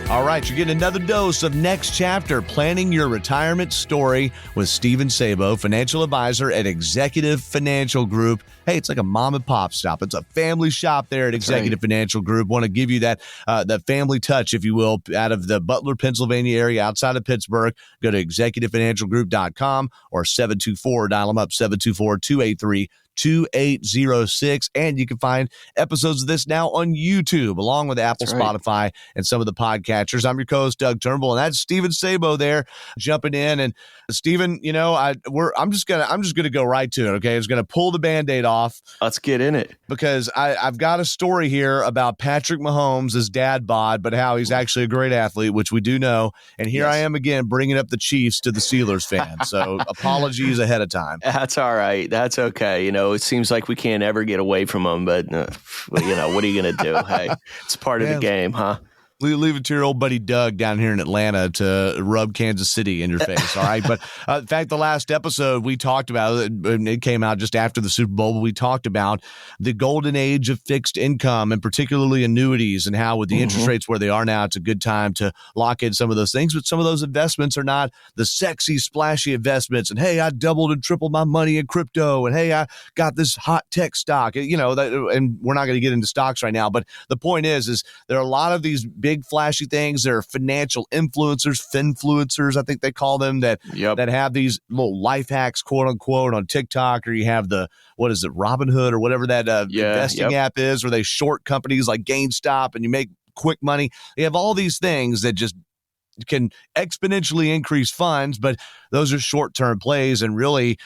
All right, you're getting another dose of Next Chapter, Planning Your Retirement Story with Stephen Sabo, financial advisor at Executive Financial Group. Hey, it's like a mom and pop shop. It's a family shop there at Executive Financial Group. Want to give you that family touch, if you will, out of the Butler, Pennsylvania area outside of Pittsburgh. Go to executivefinancialgroup.com or 724, dial them up, 724-283-2806. And you can find episodes of this now on YouTube, along with Apple, Spotify, and some of the podcatchers. I'm your co-host, Doug Turnbull, and that's Stephen Sabo there jumping in. And Stephen, you know, I'm just gonna go right to it. Okay, I'm just gonna pull the Band-Aid off. Let's get in it, because I've got a story here about Patrick Mahomes, his dad bod, but how he's actually a great athlete, which we do know. And here I am again bringing up the Chiefs to the Steelers fans. So apologies ahead of time. That's all right. That's okay. You know, it seems like we can't ever get away from them, but you know, what are you gonna do? Hey, it's part of the game, huh? Leave it to your old buddy Doug down here in Atlanta to rub Kansas City in your face, all right? But in fact, the last episode we talked about, and it came out just after the Super Bowl, but we talked about the golden age of fixed income and particularly annuities, and how with the interest rates where they are now, it's a good time to lock in some of those things. But some of those investments are not the sexy, splashy investments. And hey, I doubled and tripled my money in crypto. And hey, I got this hot tech stock, you know, and we're not going to get into stocks right now. But the point is there are a lot of these big flashy things. There are financial influencers, finfluencers, I think they call them, that have these little life hacks, quote unquote, on TikTok, or you have the, what is it, Robinhood or whatever that investing app is, where they short companies like GameStop and you make quick money. They have all these things that just can exponentially increase funds, but those are short-term plays. And really,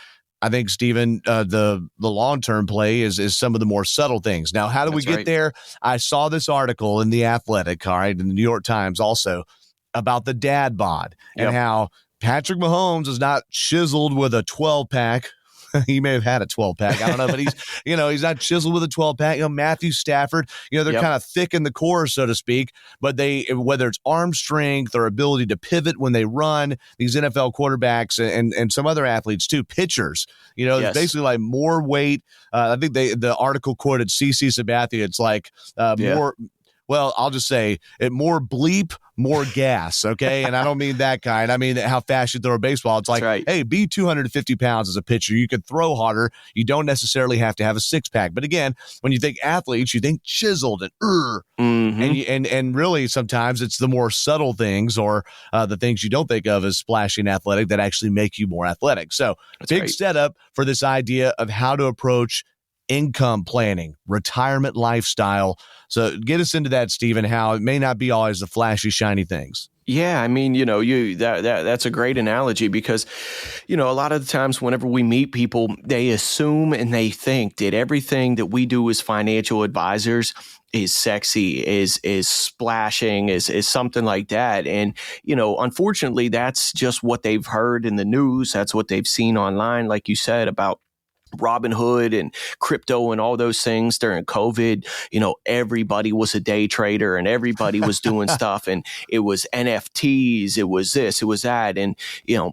I think, Stephen, the long-term play is some of the more subtle things. Now, how do we get there? I saw this article in The Athletic, all right, in the New York Times also, about the dad bod and how Patrick Mahomes is not chiseled with a 12-pack. He may have had a 12-pack. I don't know, but he's not chiseled with a 12-pack. You know, Matthew Stafford, they're kind of thick in the core, so to speak, but whether it's arm strength or ability to pivot when they run, these NFL quarterbacks and some other athletes too, pitchers, it's basically like more weight. I think the article quoted CC Sabathia. It's like more. Well, I'll just say it, more bleep, more gas, okay? And I don't mean that kind. I mean how fast you throw a baseball. It's like, hey, be 250 pounds as a pitcher. You can throw harder. You don't necessarily have to have a six-pack. But again, when you think athletes, you think chiseled and really sometimes it's the more subtle things or the things you don't think of as splashy and athletic that actually make you more athletic. So big setup for this idea of how to approach income planning, retirement lifestyle. So get us into that, Stephen, how it may not be always the flashy, shiny things. Yeah, I mean, that's a great analogy because, a lot of the times whenever we meet people, they assume and they think that everything that we do as financial advisors is sexy, is splashing, is something like that. And, unfortunately, that's just what they've heard in the news. That's what they've seen online, like you said, about Robinhood and crypto and all those things during COVID. Everybody was a day trader and everybody was doing stuff, and it was NFTs, it was this, it was that. And,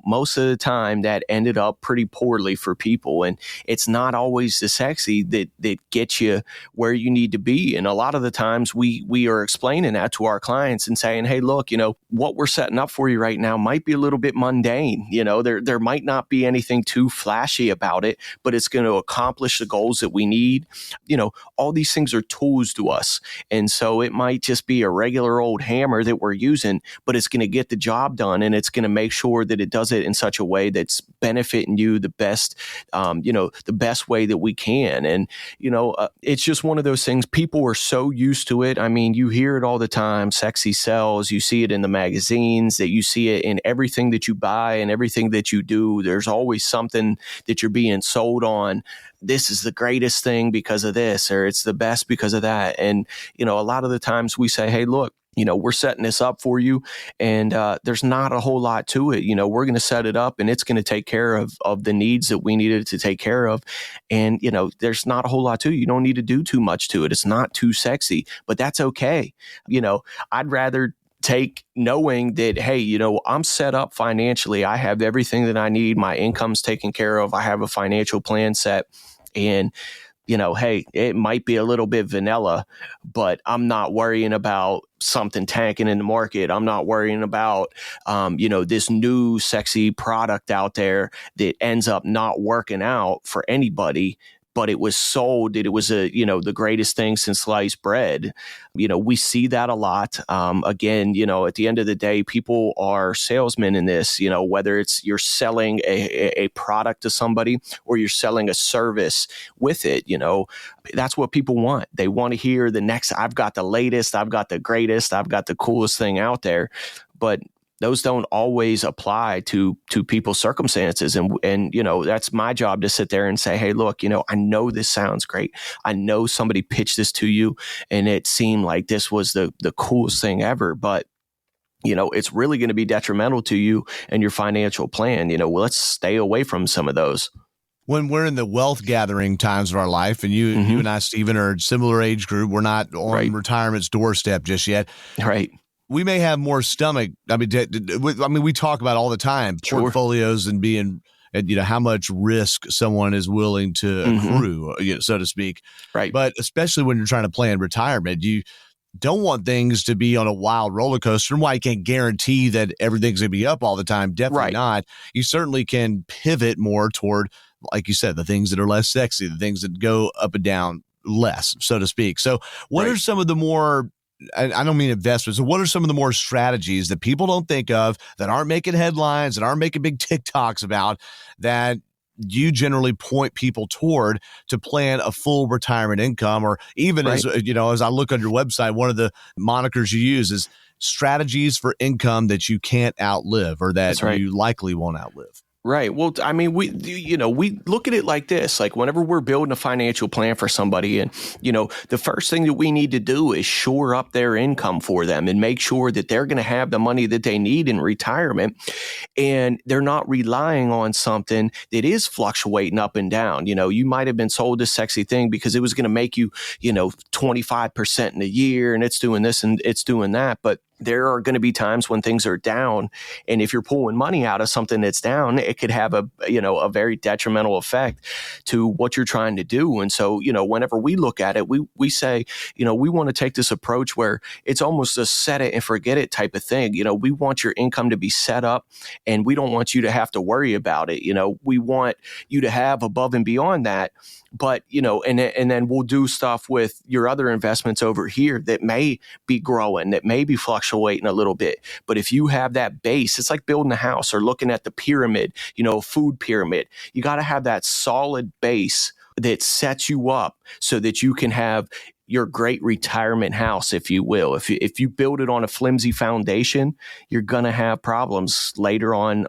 most of the time that ended up pretty poorly for people. And it's not always the sexy that gets you where you need to be. And a lot of the times we are explaining that to our clients and saying, hey, look, what we're setting up for you right now might be a little bit mundane. There might not be anything too flashy about it, but it's going to accomplish the goals that we need. All these things are tools to us. And so it might just be a regular old hammer that we're using, but it's going to get the job done, and it's going to make sure that it does it in such a way that's benefiting you the best, the best way that we can. And, it's just one of those things. People are so used to it. I mean, you hear it all the time, sexy sells, you see it in the magazines, that you see it in everything that you buy and everything that you do. There's always something that you're being sold on. This is the greatest thing because of this, or it's the best because of that. And, a lot of the times we say, hey, look, we're setting this up for you, and there's not a whole lot to it. We're going to set it up, and it's going to take care of the needs that we needed to take care of. And, there's not a whole lot to it. You don't need to do too much to it. It's not too sexy, but that's okay. I'd rather take knowing that, hey, I'm set up financially. I have everything that I need. My income's taken care of. I have a financial plan set. And hey, it might be a little bit vanilla, but I'm not worrying about something tanking in the market. I'm not worrying about, this new sexy product out there that ends up not working out for anybody, but it was sold that it was the greatest thing since sliced bread. We see that a lot. Again, at the end of the day, people are salesmen in this, whether it's you're selling a product to somebody or you're selling a service with it, that's what people want. They want to hear the next, I've got the latest, I've got the greatest, I've got the coolest thing out there. But those don't always apply to people's circumstances. And that's my job to sit there and say, hey, look, I know this sounds great. I know somebody pitched this to you and it seemed like this was the coolest thing ever. But it's really going to be detrimental to you and your financial plan. Let's stay away from some of those. When we're in the wealth gathering times of our life, and you and I, Stephen, are a similar age group, we're not on retirement's doorstep just yet. Right. We may have more stomach. I mean, we talk about all the time portfolios and being, how much risk someone is willing to accrue, so to speak. Right. But especially when you're trying to plan retirement, you don't want things to be on a wild roller coaster. And why you can't guarantee that everything's going to be up all the time. Definitely not. You certainly can pivot more toward, like you said, the things that are less sexy, the things that go up and down less, so to speak. So what are some of the more, I don't mean investments, so what are some of the more strategies that people don't think of, that aren't making headlines, that aren't making big TikToks about, that you generally point people toward to plan a full retirement income? Or even as I look on your website, one of the monikers you use is strategies for income that you can't outlive, or that you likely won't outlive. Right. Well, I mean, we look at it like this, like whenever we're building a financial plan for somebody, and, the first thing that we need to do is shore up their income for them and make sure that they're going to have the money that they need in retirement. And they're not relying on something that is fluctuating up and down. You might have been sold this sexy thing because it was going to make you, 25% in a year, and it's doing this and it's doing that. But there are going to be times when things are down. And if you're pulling money out of something that's down, it could have a very detrimental effect to what you're trying to do. And so, whenever we look at it, we say, we want to take this approach where it's almost a set it and forget it type of thing. We want your income to be set up, and we don't want you to have to worry about it. We want you to have above and beyond that. But, and then we'll do stuff with your other investments over here that may be growing, that may be fluctuating a little bit. But if you have that base, it's like building a house or looking at the pyramid, food pyramid. You got to have that solid base that sets you up so that you can have your great retirement house, if you will. If you build it on a flimsy foundation, you're going to have problems later on,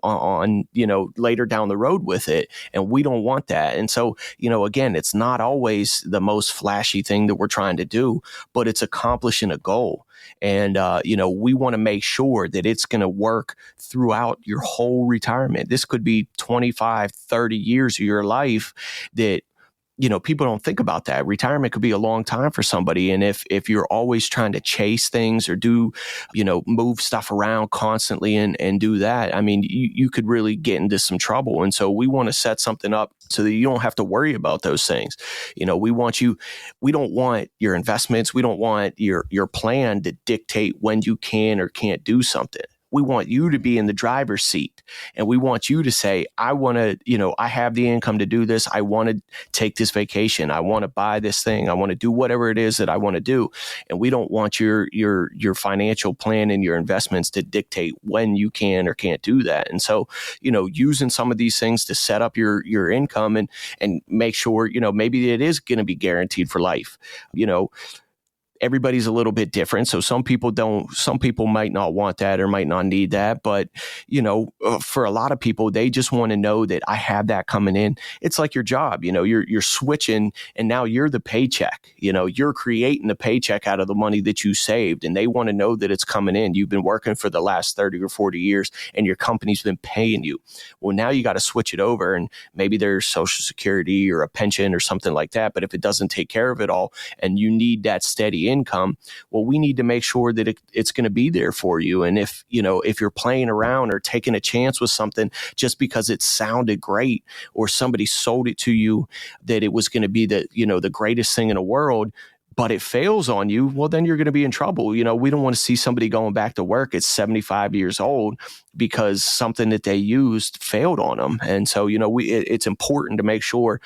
later down the road with it. And we don't want that. And so, again, it's not always the most flashy thing that we're trying to do, but it's accomplishing a goal. And, we want to make sure that it's going to work throughout your whole retirement. This could be 25, 30 years of your life that, people don't think about that. Retirement could be a long time for somebody. And if you're always trying to chase things or do, move stuff around constantly and do that, I mean, you could really get into some trouble. And so we want to set something up so that you don't have to worry about those things. We don't want your investments. We don't want your plan to dictate when you can or can't do something. We want you to be in the driver's seat, and we want you to say, I want to, I have the income to do this. I want to take this vacation. I want to buy this thing. I want to do whatever it is that I want to do. And we don't want your financial plan and your investments to dictate when you can or can't do that. And so, using some of these things to set up your income and make sure, maybe it is going to be guaranteed for life. Everybody's a little bit different. So some people might not want that or might not need that. But, for a lot of people, they just want to know that I have that coming in. It's like your job, you're switching, and now you're the paycheck, you're creating the paycheck out of the money that you saved, and they want to know that it's coming in. You've been working for the last 30 or 40 years and your company's been paying you. Well, now you got to switch it over, and maybe there's Social Security or a pension or something like that. But if it doesn't take care of it all and you need that steady the income. Well, we need to make sure that it's going to be there for you. And if you're playing around or taking a chance with something just because it sounded great or somebody sold it to you that it was going to be the greatest thing in the world, but it fails on you, well, then you're going to be in trouble. We don't want to see somebody going back to work at 75 years old because something that they used failed on them. And so, it's important to make sure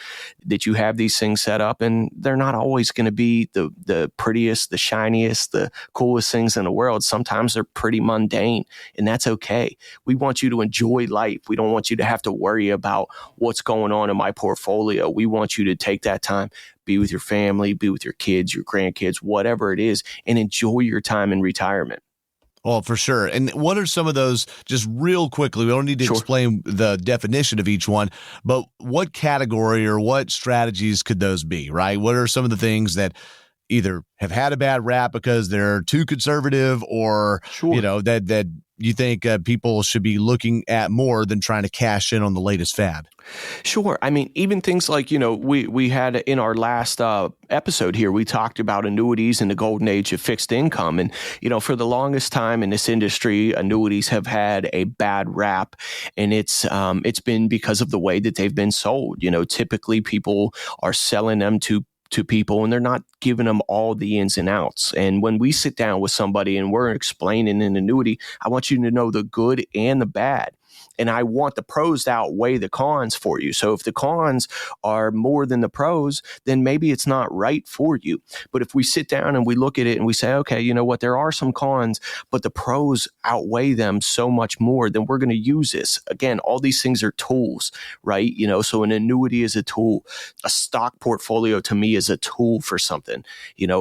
that you have these things set up, and they're not always going to be the prettiest, the shiniest, the coolest things in the world. Sometimes they're pretty mundane, and that's okay. We want you to enjoy life. We don't want you to have to worry about what's going on in my portfolio. We want you to take that time, be with your family, be with your kids, your grandkids, whatever it is, and enjoy your time in retirement. Well, for sure. And what are some of those, just real quickly, we don't need to explain the definition of each one, but what category or what strategies could those be, right? What are some of the things that either have had a bad rap because they're too conservative or, that you think people should be looking at more than trying to cash in on the latest fad? Sure. I mean, even things like, we had in our last episode here, we talked about annuities and the golden age of fixed income. And, for the longest time in this industry, annuities have had a bad rap, and it's been because of the way that they've been sold. Typically people are selling them to people, and they're not giving them all the ins and outs. And when we sit down with somebody and we're explaining an annuity, I want you to know the good and the bad. And I want the pros to outweigh the cons for you. So if the cons are more than the pros, then maybe it's not right for you. But if we sit down and we look at it and we say, okay, you know what, there are some cons, but the pros outweigh them so much more, then we're going to use this. Again, all these things are tools, right? So an annuity is a tool. A stock portfolio to me is a tool for something.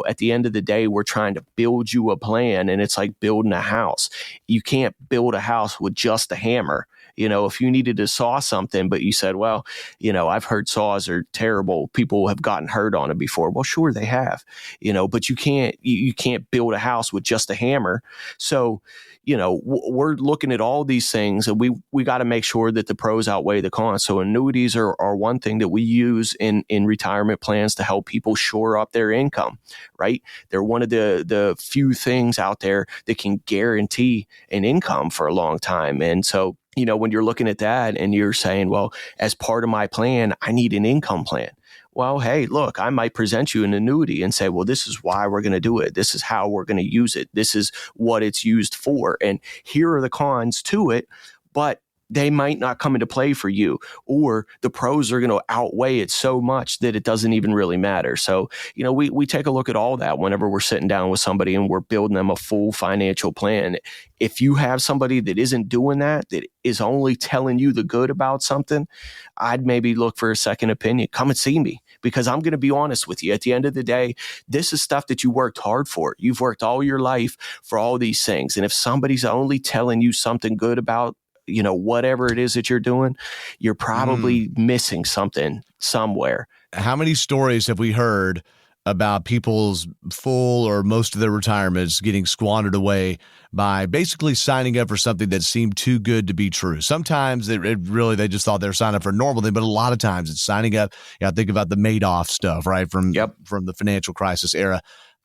At the end of the day, we're trying to build you a plan, and it's like building a house. You can't build a house with just a hammer. If you needed to saw something, but you said, well, I've heard saws are terrible. People have gotten hurt on them before. Well, sure, they have, but you can't build a house with just a hammer. So, we're looking at all these things, and we got to make sure that the pros outweigh the cons. So annuities are one thing that we use in retirement plans to help people shore up their income, right? They're one of the few things out there that can guarantee an income for a long time. And so, when you're looking at that and you're saying, well, as part of my plan, I need an income plan. Well, hey, look, I might present you an annuity and say, well, this is why we're going to do it. This is how we're going to use it. This is what it's used for. And here are the cons to it, but they might not come into play for you, or the pros are going to outweigh it so much that it doesn't even really matter. So, we take a look at all that whenever we're sitting down with somebody and we're building them a full financial plan. If you have somebody that isn't doing that is only telling you the good about something, I'd maybe look for a second opinion. Come and see me, because I'm going to be honest with you. At the end of the day, this is stuff that you worked hard for. You've worked all your life for all these things. And if somebody's only telling you something good about whatever it is that you're doing, you're probably missing something somewhere. How many stories have we heard about people's full or most of their retirements getting squandered away by basically signing up for something that seemed too good to be true? Sometimes they just thought they were signing up for a normal thing, but a lot of times it's signing up. Think about the Madoff stuff, right? From the financial crisis era.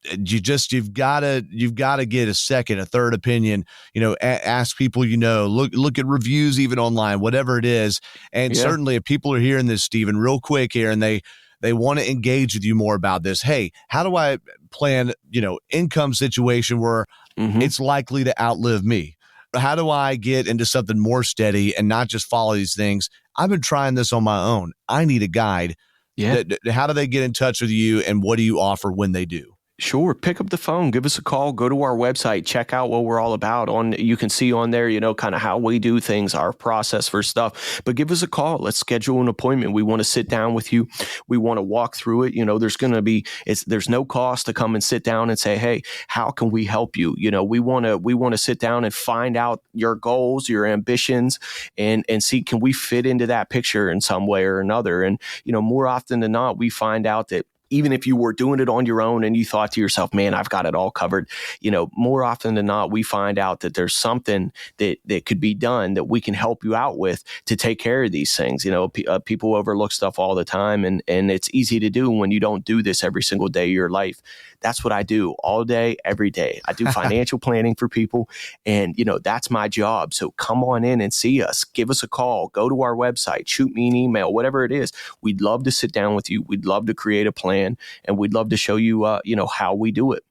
You've got to get a second, a third opinion, ask people, look at reviews, even online, whatever it is. And certainly if people are hearing this, Stephen, real quick here, and they want to engage with you more about this, hey, how do I plan, income situation where it's likely to outlive me? How do I get into something more steady and not just follow these things? I've been trying this on my own. I need a guide. Yeah. How do they get in touch with you, and what do you offer when they do? Sure. Pick up the phone, give us a call, go to our website, check out what we're all about. You can see on there, kind of how we do things, our process for stuff. But give us a call. Let's schedule an appointment. We want to sit down with you. We want to walk through it. There's no cost to come and sit down and say, hey, how can we help you? We want to sit down and find out your goals, your ambitions, and see, can we fit into that picture in some way or another? And, more often than not, we find out that even if you were doing it on your own and you thought to yourself, man, I've got it all covered, more often than not, we find out that there's something that could be done that we can help you out with to take care of these things. People overlook stuff all the time, and it's easy to do when you don't do this every single day of your life. That's what I do all day, every day. I do financial planning for people, and that's my job. So come on in and see us. Give us a call. Go to our website. Shoot me an email. Whatever it is, we'd love to sit down with you. We'd love to create a plan, and we'd love to show you, how we do it.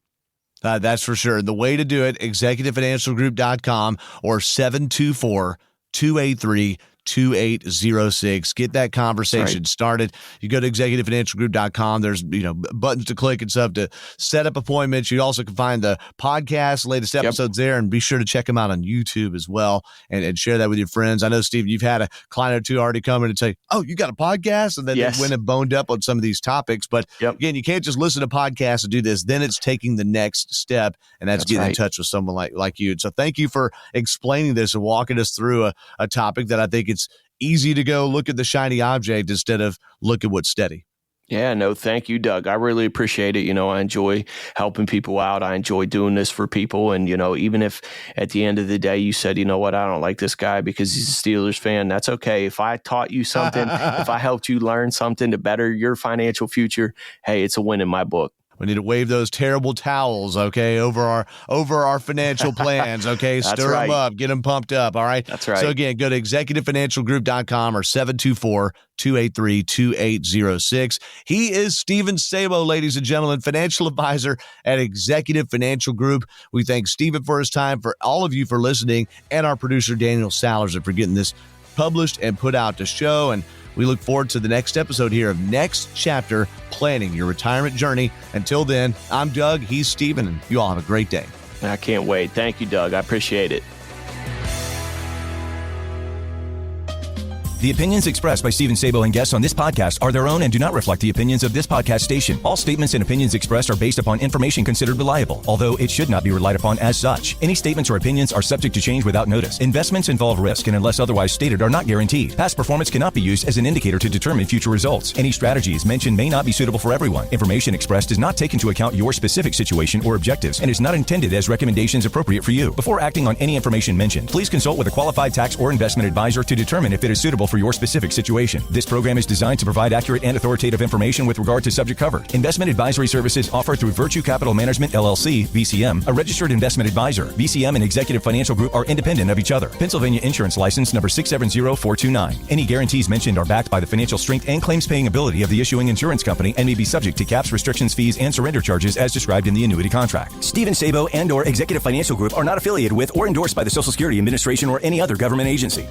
That's for sure. The way to do it, executivefinancialgroup.com or 724-283-2806. Get that conversation started. You go to executivefinancialgroup.com. There's, buttons to click and stuff to set up appointments. You also can find the podcast, latest episodes there, and be sure to check them out on YouTube as well and share that with your friends. I know, Steve, you've had a client or two already come in and say, oh, you got a podcast? And then they went and boned up on some of these topics. But again, you can't just listen to podcasts and do this. Then it's taking the next step, and that's getting in touch with someone like you. And so thank you for explaining this and walking us through a topic that I think it's easy to go look at the shiny object instead of look at what's steady. Yeah, no, thank you, Doug. I really appreciate it. I enjoy helping people out. I enjoy doing this for people. And, even if at the end of the day you said, you know what, I don't like this guy because he's a Steelers fan, that's okay. If I taught you something, if I helped you learn something to better your financial future, hey, it's a win in my book. We need to wave those terrible towels, okay, over our financial plans, okay? Stir them up, get them pumped up, all right? That's right. So again, go to executivefinancialgroup.com or 724-283-2806. He is Stephen Sabo, ladies and gentlemen, financial advisor at Executive Financial Group. We thank Stephen for his time, for all of you for listening, and our producer, Daniel Salers, for getting this published and put out to show. And we look forward to the next episode here of Next Chapter, Planning Your Retirement Journey. Until then, I'm Doug, he's Stephen, and you all have a great day. I can't wait. Thank you, Doug. I appreciate it. The opinions expressed by Stephen Sabo and guests on this podcast are their own and do not reflect the opinions of this podcast station. All statements and opinions expressed are based upon information considered reliable, although it should not be relied upon as such. Any statements or opinions are subject to change without notice. Investments involve risk and, unless otherwise stated, are not guaranteed. Past performance cannot be used as an indicator to determine future results. Any strategies mentioned may not be suitable for everyone. Information expressed does not take into account your specific situation or objectives and is not intended as recommendations appropriate for you. Before acting on any information mentioned, please consult with a qualified tax or investment advisor to determine if it is suitable for your specific situation. This program is designed to provide accurate and authoritative information with regard to subject covered. Investment advisory services offered through Virtue Capital Management, LLC, VCM, a registered investment advisor. VCM and Executive Financial Group are independent of each other. Pennsylvania Insurance License number 670429. Any guarantees mentioned are backed by the financial strength and claims paying ability of the issuing insurance company and may be subject to caps, restrictions, fees, and surrender charges as described in the annuity contract. Stephen Sabo and/or Executive Financial Group are not affiliated with or endorsed by the Social Security Administration or any other government agency.